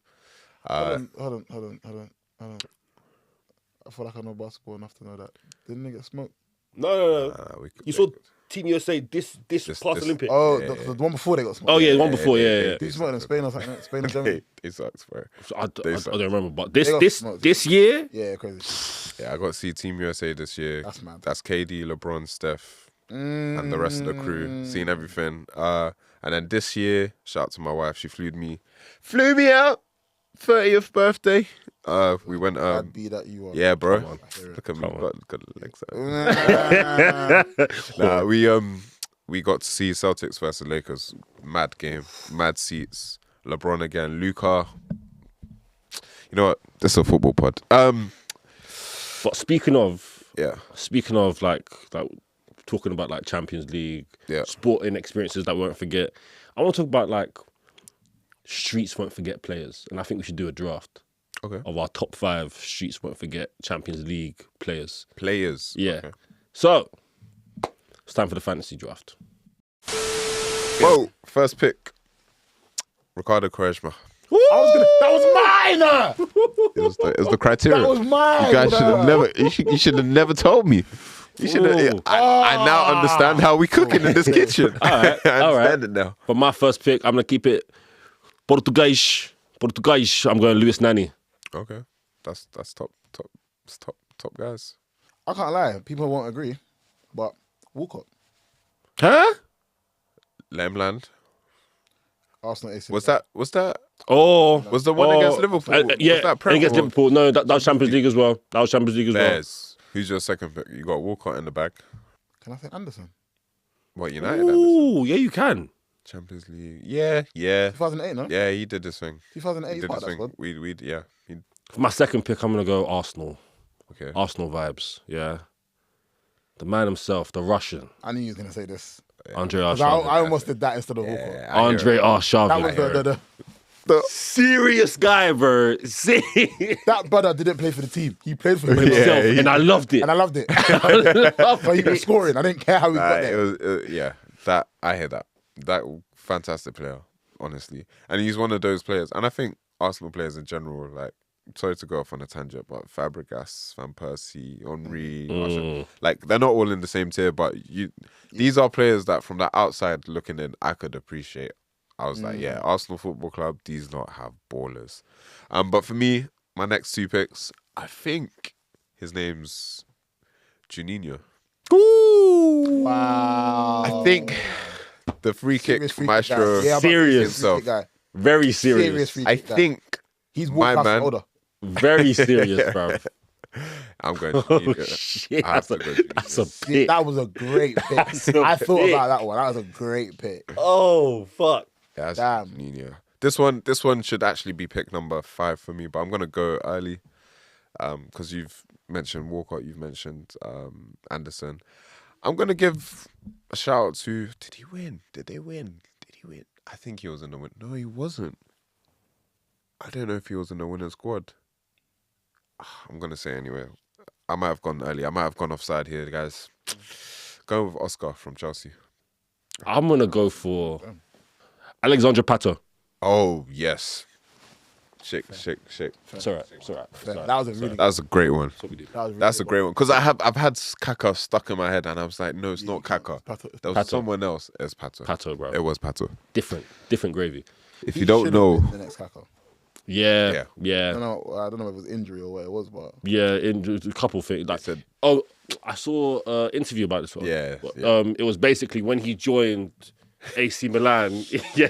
Speaker 2: Hold on. I feel like I know basketball enough to know that. Didn't they get smoked?
Speaker 1: No. You saw Team USA this past Olympics.
Speaker 2: Oh, the one before they got smoked.
Speaker 1: Oh yeah, the one before, yeah.
Speaker 2: Who smoked in Spain or something? Spain and Germany.
Speaker 3: It sucks, bro.
Speaker 1: I don't remember, but this year,
Speaker 2: yeah, crazy.
Speaker 3: Yeah, I got to see Team USA this year.
Speaker 2: That's mad.
Speaker 3: That's KD, LeBron, Steph, and the rest of the crew. Seen everything. And then this year, shout out to my wife. She flew me out. 30th birthday. We went.
Speaker 2: I'd be that you are.
Speaker 3: Yeah, bro. Look at me. Got legs out. Nah, we got to see Celtics versus Lakers. Mad game. Mad seats. LeBron again. Luka. You know what? This is a football pod.
Speaker 1: But speaking of like talking about like Champions League, sporting experiences that we won't forget. I want to talk about like streets won't forget players, and I think we should do a draft.
Speaker 3: Okay.
Speaker 1: Of our top 5 streets won't forget Champions League players. Yeah. Okay. So it's time for the fantasy draft.
Speaker 3: Whoa! First pick, Ricardo Quaresma.
Speaker 2: That was mine.
Speaker 3: It was the criteria.
Speaker 2: That was mine.
Speaker 3: You guys should have never. You should have never told me. You should have. I now understand how we cooking in this kitchen.
Speaker 1: All right.
Speaker 3: I understand it now.
Speaker 1: For my first pick, I'm gonna keep it Portuguese. I'm going Luis Nani.
Speaker 3: Okay, that's top guys.
Speaker 2: I can't lie. People won't agree, but Walcott.
Speaker 1: Huh?
Speaker 3: Lemland.
Speaker 2: Arsenal AC.
Speaker 3: Was that?
Speaker 1: Oh,
Speaker 3: was the one against Liverpool?
Speaker 1: Yeah,
Speaker 3: was that
Speaker 1: against Liverpool. No, that was Champions League as well.
Speaker 3: Who's your second pick? You got Walcott in the bag.
Speaker 2: Can I say Anderson?
Speaker 3: What, United?
Speaker 1: Ooh, yeah, you can.
Speaker 3: Champions League. Yeah.
Speaker 2: 2008, no?
Speaker 3: Yeah, he did this thing.
Speaker 2: 2008,
Speaker 3: he did this thing. Yeah.
Speaker 1: For my second pick, I'm gonna go Arsenal.
Speaker 3: Okay.
Speaker 1: Arsenal vibes. Yeah. The man himself, the Russian.
Speaker 2: I knew you were gonna say this.
Speaker 1: Andre Arshavin.
Speaker 2: I almost did that instead of Walcott.
Speaker 1: Andre
Speaker 2: That
Speaker 1: Arshavin.
Speaker 2: was
Speaker 1: the serious guy, bro.
Speaker 2: That brother didn't play for the team. He played for
Speaker 1: himself, and I loved it.
Speaker 2: But he was scoring. I didn't care how he got there.
Speaker 3: I hear that. That fantastic player, honestly. And he's one of those players. And I think Arsenal players in general, like, sorry to go off on a tangent, but Fabregas, Van Persie, Henry, like, they're not all in the same tier, but these are players that from the outside looking in, I could appreciate. I was like, yeah, Arsenal Football Club, these not have ballers. But for me, my next 2 picks, I think his name's Juninho.
Speaker 1: Ooh.
Speaker 2: Wow.
Speaker 3: I think the free kick maestro,
Speaker 1: serious
Speaker 3: himself.
Speaker 1: Very serious.
Speaker 2: Free
Speaker 3: I
Speaker 2: kick guy.
Speaker 3: think
Speaker 2: he's
Speaker 3: my man.
Speaker 2: older.
Speaker 1: Very serious, bro.
Speaker 3: I'm going to
Speaker 1: Oh, shit. That's a pick.
Speaker 2: That was a great pick. I thought about that one. That was a great pick.
Speaker 1: Oh, fuck.
Speaker 3: Yeah,
Speaker 2: damn.
Speaker 3: Juninho. This one should actually be pick number 5 for me, but I'm gonna go early. Because you've mentioned Walcott, you've mentioned Anderson. I'm gonna give a shout out to. Did he win? Did they win? Did he win? I think he was in the win. No, he wasn't. I don't know if he was in the winning squad. I'm gonna say anyway. I might have gone early. I might have gone offside here, guys. Going with Oscar from Chelsea.
Speaker 1: I'm gonna go for Alexandre Pato.
Speaker 3: Oh yes. Shake.
Speaker 1: It's all right.
Speaker 2: That was a really.
Speaker 3: That was a great one.
Speaker 1: That's what we did.
Speaker 3: That's a great one because I've had Kaka stuck in my head and I was like, no, it's not Kaka. There was someone else. It's Pato.
Speaker 1: Pato, bro.
Speaker 3: It was Pato.
Speaker 1: Different gravy.
Speaker 3: If you don't know,
Speaker 2: the next Kaka.
Speaker 1: Yeah.
Speaker 2: I don't know if it was injury or what it was, but
Speaker 1: yeah, a couple things. Like, I saw an interview about this one.
Speaker 3: Yeah.
Speaker 1: It was basically when he joined AC Milan. Yeah,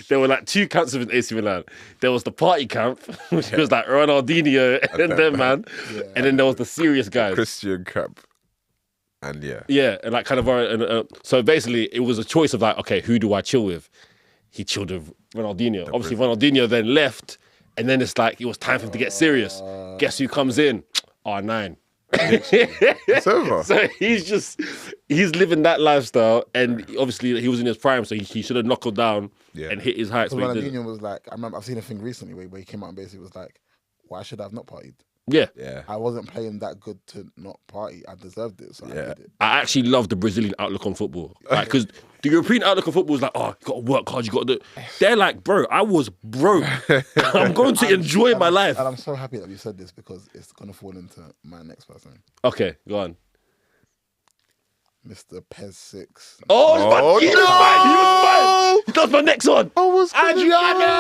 Speaker 1: there were like 2 camps within AC Milan. There was the party camp, which was like Ronaldinho and them man, and then there was the serious guys,
Speaker 3: Christian Camp, and
Speaker 1: and like kind of so basically it was a choice of like, okay, who do I chill with? he chilled with Ronaldinho. Obviously, Ronaldinho then left, and then it's like it was time for him to get serious. Guess who comes in? R9.
Speaker 3: It's over.
Speaker 1: So he's living that lifestyle, and obviously he was in his prime, so he should have knuckled down and hit his heights.
Speaker 2: Because
Speaker 1: But he didn't.
Speaker 2: Ronaldinho was like, I remember I've seen a thing recently where he came out and basically was like, why should I have not partied?
Speaker 1: Yeah.
Speaker 3: Yeah.
Speaker 2: I wasn't playing that good to not party. I deserved it, so I did it.
Speaker 1: I actually love the Brazilian outlook on football. Because the European outlook on football is like, oh, you got to work hard, you got to do. They're like, bro, I was broke. I'm going to enjoy my life.
Speaker 2: And I'm so happy that you said this because it's going to fall into my next person,
Speaker 1: Okay, go on.
Speaker 2: Mr. Pez 6.
Speaker 1: Oh, he was fine. He was fine. That's my next one.
Speaker 2: Adriano!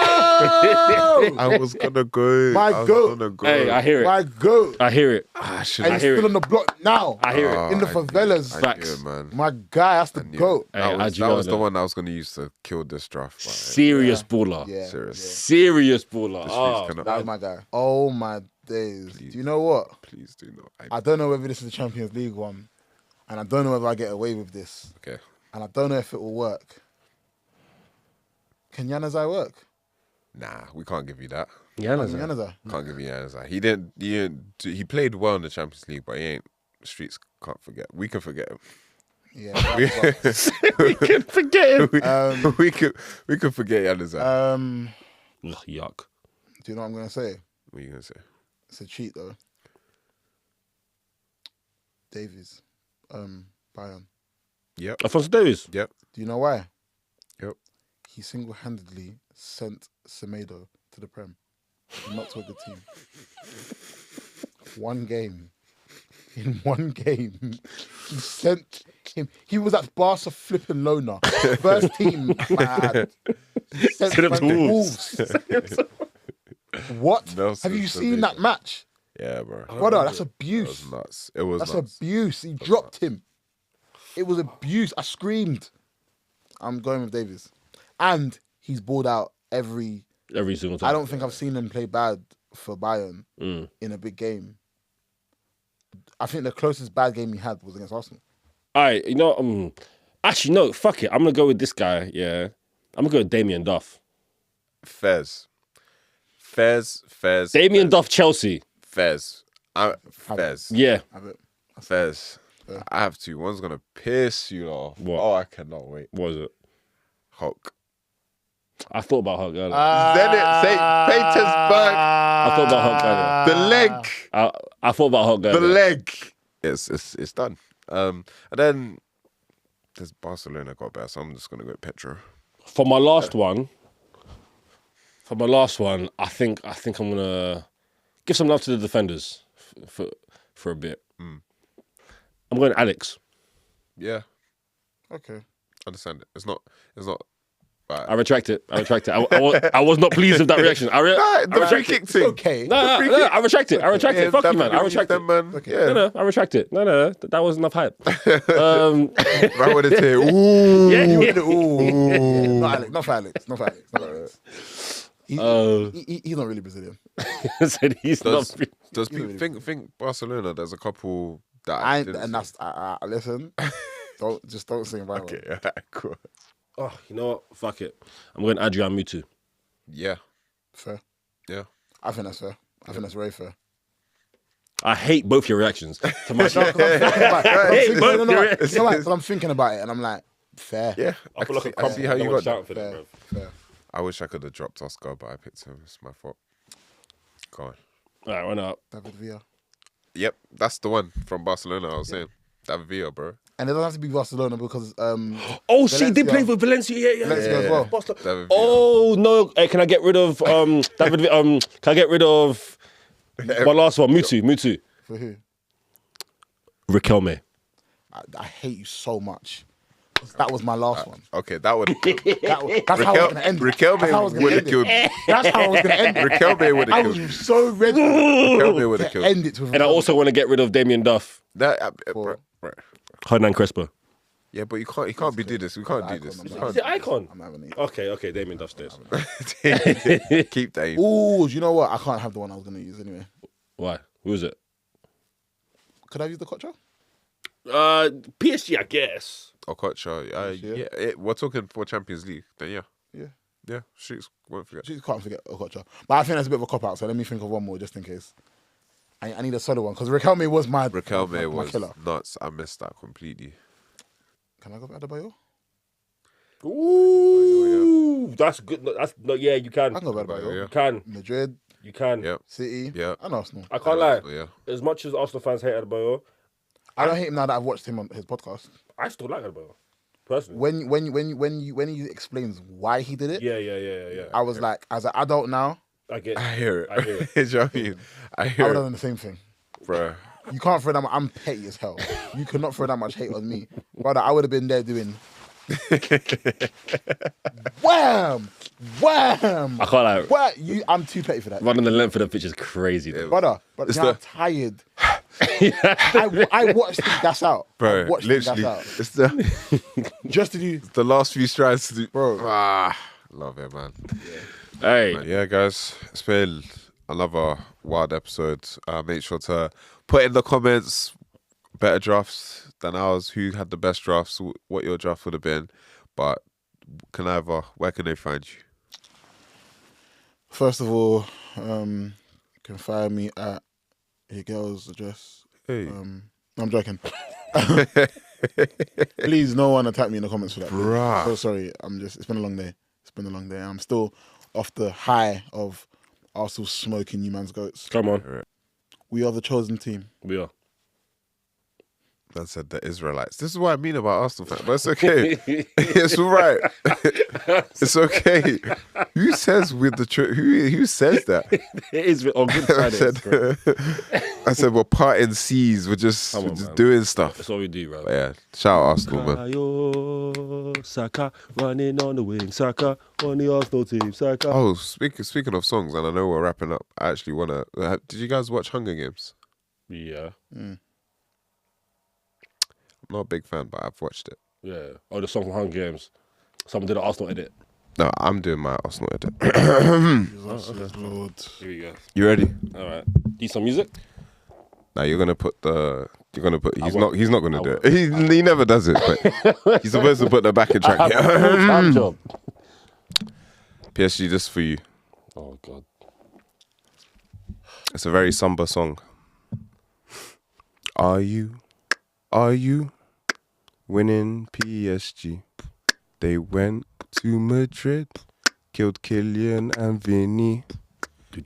Speaker 3: I was gonna go.
Speaker 2: My
Speaker 3: I was
Speaker 2: goat.
Speaker 3: gonna go.
Speaker 1: Hey, I hear it.
Speaker 2: My goat.
Speaker 1: I hear it.
Speaker 3: I should
Speaker 2: And
Speaker 3: have.
Speaker 2: he's
Speaker 1: hear
Speaker 2: still
Speaker 1: it.
Speaker 2: on the block now.
Speaker 1: I hear it.
Speaker 2: In the
Speaker 3: I
Speaker 2: favelas.
Speaker 3: knew
Speaker 1: Facts.
Speaker 3: it, man.
Speaker 2: My guy, that's the
Speaker 3: I knew
Speaker 2: goat.
Speaker 3: it.
Speaker 1: Hey,
Speaker 3: That was the
Speaker 1: Adriano.
Speaker 3: one I was gonna use to kill this draft. But
Speaker 1: Serious baller.
Speaker 2: Yeah.
Speaker 3: serious.
Speaker 1: Serious baller.
Speaker 3: The
Speaker 1: Oh,
Speaker 3: streets
Speaker 2: That was my guy. Oh my days.
Speaker 3: Please.
Speaker 2: Do you know what?
Speaker 3: Please do not.
Speaker 2: I don't know whether this is the Champions League one. And I don't know whether I get away with this.
Speaker 3: Okay.
Speaker 2: And I don't know if it will work. Can Januzaj work?
Speaker 3: Nah, we can't give you that.
Speaker 1: yeah,
Speaker 2: Can Januzaj?
Speaker 3: Can't give you Januzaj. He didn't. He played well in the Champions League, but he ain't. Streets can't forget. We can forget him.
Speaker 2: Yeah.
Speaker 1: we can forget him.
Speaker 3: we could forget Januzaj.
Speaker 1: Ugh, yuck.
Speaker 2: Do you know what I'm going to say?
Speaker 3: What are you gonna say?
Speaker 2: It's a cheat, though. Davies. Bayern.
Speaker 3: Yep.
Speaker 1: Alphonso Davies.
Speaker 3: Yep.
Speaker 2: Do you know why?
Speaker 3: Yep.
Speaker 2: He single-handedly sent Semedo to the Prem. Not to a good team. One game. In one game, he sent him. He was at Barca flipping loner. First team I had. Sent
Speaker 1: Sent him
Speaker 2: man
Speaker 1: to
Speaker 2: to
Speaker 1: Wolves.
Speaker 2: Wolves. What?
Speaker 3: Nelson
Speaker 2: Have you seen
Speaker 3: Semedo.
Speaker 2: that match?
Speaker 3: Yeah, bro.
Speaker 2: Brother, that's
Speaker 3: It
Speaker 2: abuse.
Speaker 3: was nuts. It was
Speaker 2: That's
Speaker 3: nuts.
Speaker 2: abuse. He dropped him. It was abuse. I screamed. I'm going with Davies. And he's balled out every
Speaker 1: Single time.
Speaker 2: I don't think I've seen him play bad for Bayern
Speaker 1: Mm.
Speaker 2: in a big game. I think the closest bad game he had was against Arsenal.
Speaker 1: All right, actually, no, fuck it. I'm going to go with this guy, yeah. I'm going to go with Damien Duff.
Speaker 3: Fez.
Speaker 1: Damien Duff, Chelsea.
Speaker 3: Fez. Fez.
Speaker 1: Yeah.
Speaker 2: I bet.
Speaker 3: Fez. I have two. One's gonna piss you off.
Speaker 1: What?
Speaker 3: Oh, I cannot wait.
Speaker 1: What was it?
Speaker 3: Hulk.
Speaker 1: I thought about Hulk earlier.
Speaker 3: Zenit St. Petersburg.
Speaker 1: I thought about Hulk earlier.
Speaker 3: The leg.
Speaker 1: I thought about Hulk earlier.
Speaker 3: The leg. It's done. And then there's Barcelona got better, so I'm just gonna go with Petro.
Speaker 1: For my last one, I think I'm gonna give some love to the defenders for a bit. I'm going Alex.
Speaker 3: Yeah,
Speaker 2: Okay.
Speaker 3: understand it. It's not.
Speaker 1: I retract it. I was not pleased with that reaction. I
Speaker 3: The free
Speaker 1: retract
Speaker 3: kick
Speaker 1: it.
Speaker 3: thing.
Speaker 2: Okay.
Speaker 1: No, I retract it. I retract it. Fuck you, man. I retract it.
Speaker 3: Man.
Speaker 2: Okay.
Speaker 3: Yeah.
Speaker 1: No, I retract it. No. That was enough hype.
Speaker 3: Right with it here. Ooh.
Speaker 1: Yeah.
Speaker 2: Ooh. Not for Alex. He's not really Brazilian.
Speaker 1: Said he's not.
Speaker 3: Does think Barcelona? There's a couple that
Speaker 2: I
Speaker 3: didn't
Speaker 2: and
Speaker 3: see.
Speaker 2: that's listen. Don't sing about
Speaker 3: Okay,
Speaker 2: it.
Speaker 3: cool.
Speaker 1: Oh, you know what? Fuck it. I'm going Adrian Mutu.
Speaker 3: Yeah,
Speaker 2: Fair.
Speaker 3: yeah.
Speaker 2: I think that's fair. I think that's very fair.
Speaker 1: I hate both your reactions to my
Speaker 2: No,
Speaker 1: shit.
Speaker 2: 'cause I'm thinking about it.
Speaker 1: both
Speaker 2: No,
Speaker 1: your
Speaker 2: it's not like, 'cause I'm thinking about it and I'm like, fair.
Speaker 3: Yeah,
Speaker 1: I feel like
Speaker 3: I see how you got that.
Speaker 1: for that, bro.
Speaker 2: Fair.
Speaker 3: I wish I could have dropped Oscar, but I picked him. It's my fault. Go on.
Speaker 1: All right, run up.
Speaker 2: David Villa.
Speaker 3: Yep, that's the one from Barcelona. I was saying David Villa, bro.
Speaker 2: And it doesn't have to be Barcelona because
Speaker 1: Oh, she did play for Valencia. Yeah.
Speaker 2: Valencia as well.
Speaker 3: David Villa.
Speaker 1: Oh no! Hey, can I get rid of David? Can I get rid of my last one? Mutu.
Speaker 2: For who?
Speaker 1: Riquelme.
Speaker 2: I hate you so much. That was my last one.
Speaker 3: Okay, that would.
Speaker 2: That's how I was going to end it.
Speaker 3: Riquelme would have killed.
Speaker 2: That's how I was going to end it.
Speaker 3: Riquelme would
Speaker 2: I
Speaker 3: have
Speaker 2: was
Speaker 3: killed.
Speaker 2: so ready
Speaker 3: Riquelme would have
Speaker 2: to
Speaker 3: killed.
Speaker 2: end it with
Speaker 1: And I also want to get rid of Damien Duff.
Speaker 3: Right.
Speaker 1: Hernan Crespo.
Speaker 3: Yeah, but you can't be do this. We can't do this.
Speaker 2: Icon,
Speaker 3: We
Speaker 2: I'm
Speaker 3: can't
Speaker 1: Is it Icon?
Speaker 2: I'm having it.
Speaker 1: Okay, Damien Duff stays.
Speaker 3: keep that.
Speaker 2: Ooh, do you know what? I can't have the one I was going to use anyway.
Speaker 1: Why? Who is it?
Speaker 2: Could I use the Kocha?
Speaker 1: PSG, I guess.
Speaker 3: Okocha. Yeah. We're talking for Champions League. Then yeah.
Speaker 2: Yeah.
Speaker 3: Yeah, Streets won't forget.
Speaker 2: She can't forget Okocha. But I think that's a bit of a cop out. So let me think of one more just in case. I need a solid one because Raquel was my
Speaker 3: was
Speaker 2: killer.
Speaker 3: nuts. I missed that completely.
Speaker 2: Can I go for Adebayo?
Speaker 1: Ooh, that's good. Yeah, you can.
Speaker 2: I can go for Adebayo.
Speaker 3: Yeah.
Speaker 1: You can.
Speaker 2: Madrid,
Speaker 1: You can.
Speaker 3: Yep.
Speaker 2: City,
Speaker 3: Yep.
Speaker 2: and Arsenal.
Speaker 1: I can't lie.
Speaker 3: Yeah.
Speaker 1: As much as Arsenal fans hate Adebayo,
Speaker 2: I don't hate him now that I've watched him on his podcast.
Speaker 1: I still like Adebayo. Personally.
Speaker 2: When he explains why he did it,
Speaker 1: Yeah.
Speaker 2: I was like, as an adult now,
Speaker 3: I hear it.
Speaker 1: I hear it.
Speaker 3: Do you know what I mean? I
Speaker 2: I
Speaker 3: hear
Speaker 2: would have
Speaker 3: it,
Speaker 2: done the same thing.
Speaker 3: bro.
Speaker 2: You can't throw that much. I'm petty as hell. You cannot throw that much hate on me, brother. I would have been there doing wham, wham.
Speaker 1: I can't lie.
Speaker 2: What I'm too petty for that,
Speaker 1: Running the length of the pitch is crazy, though.
Speaker 2: brother. But
Speaker 3: It's
Speaker 2: you know, I'm
Speaker 3: the-
Speaker 2: tired. I watched him gas out,
Speaker 3: Bro,
Speaker 2: I watched him
Speaker 3: literally,
Speaker 2: gas out
Speaker 3: it's
Speaker 2: just to do,
Speaker 3: the last few strides to do.
Speaker 2: bro.
Speaker 3: Love it, man.
Speaker 1: Hey,
Speaker 3: But yeah, guys, it's been another wild episode. Make sure to put in the comments better drafts than ours. Who had the best drafts? What your draft would have been? But Kaniva, where can they find you?
Speaker 2: First of all, you can find me at your girl's address.
Speaker 3: Hey,
Speaker 2: No, I'm joking. Please, no one attack me in the comments for that.
Speaker 3: Bruh.
Speaker 2: So sorry. It's been a long day. I'm still off the high of Arsenal smoking you man's goats.
Speaker 1: come on.
Speaker 2: We are the chosen team.
Speaker 1: We are.
Speaker 3: that said the Israelites. This is what I mean about Arsenal fans, but it's okay. It's all right. It's okay. Who says with the who says that?
Speaker 1: It is on Good
Speaker 3: I
Speaker 1: Friday.
Speaker 3: said we're parting seas. We're just
Speaker 1: Come on, man.
Speaker 3: doing stuff.
Speaker 1: That's what we do, bro.
Speaker 3: But yeah, shout out Arsenal, man.
Speaker 1: Ayo, Saka running on the wing. Saka on the Arsenal team. Saka.
Speaker 3: Oh, speaking of songs, and I know we're wrapping up. I actually wanna. Did you guys watch Hunger Games?
Speaker 1: Yeah.
Speaker 3: I'm not a big fan, but I've watched it.
Speaker 1: Yeah. Oh, the song from Hunger Games. Someone did an Arsenal edit.
Speaker 3: No, I'm doing my Arsenal edit.
Speaker 2: Jesus Lord.
Speaker 1: Here we go.
Speaker 3: You ready?
Speaker 1: All right. Need some music?
Speaker 3: Now you're gonna put the. You're gonna put. He's
Speaker 1: won't.
Speaker 3: not gonna
Speaker 1: I
Speaker 3: do it. He never does it, but he's supposed to put the backing track.
Speaker 1: Time job.
Speaker 3: PSG, this is for you.
Speaker 1: Oh, God.
Speaker 3: It's a very somber song. Are you winning PSG? They went to Madrid, killed Kylian and Vinny.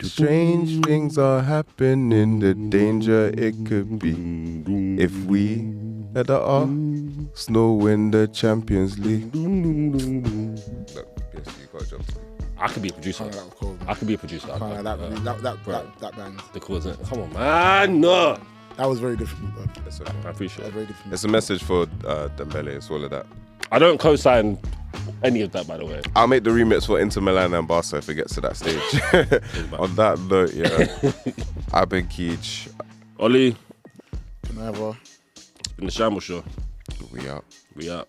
Speaker 3: Strange things are happening, the danger it could be if we let the Arsenal win the Champions League. Look, PSG, you got a job to do.
Speaker 1: I could be a producer.
Speaker 2: That was cold, man.
Speaker 1: I could be a producer.
Speaker 2: That bangs.
Speaker 1: The chords. Come on, man. No.
Speaker 2: That was very good for me, bro.
Speaker 3: It's okay.
Speaker 1: I
Speaker 2: That
Speaker 1: appreciate
Speaker 2: was
Speaker 1: it.
Speaker 2: very good for me.
Speaker 3: It's a message for Dembele. It's all of that.
Speaker 1: I don't co-sign any of that, by the way.
Speaker 3: I'll make the remix for Inter Milan and Barca if it gets to that stage. On that note, yeah. I've been Keech.
Speaker 1: Ollie,
Speaker 2: Never.
Speaker 1: it's been the Shambles show.
Speaker 3: We out.
Speaker 1: We out.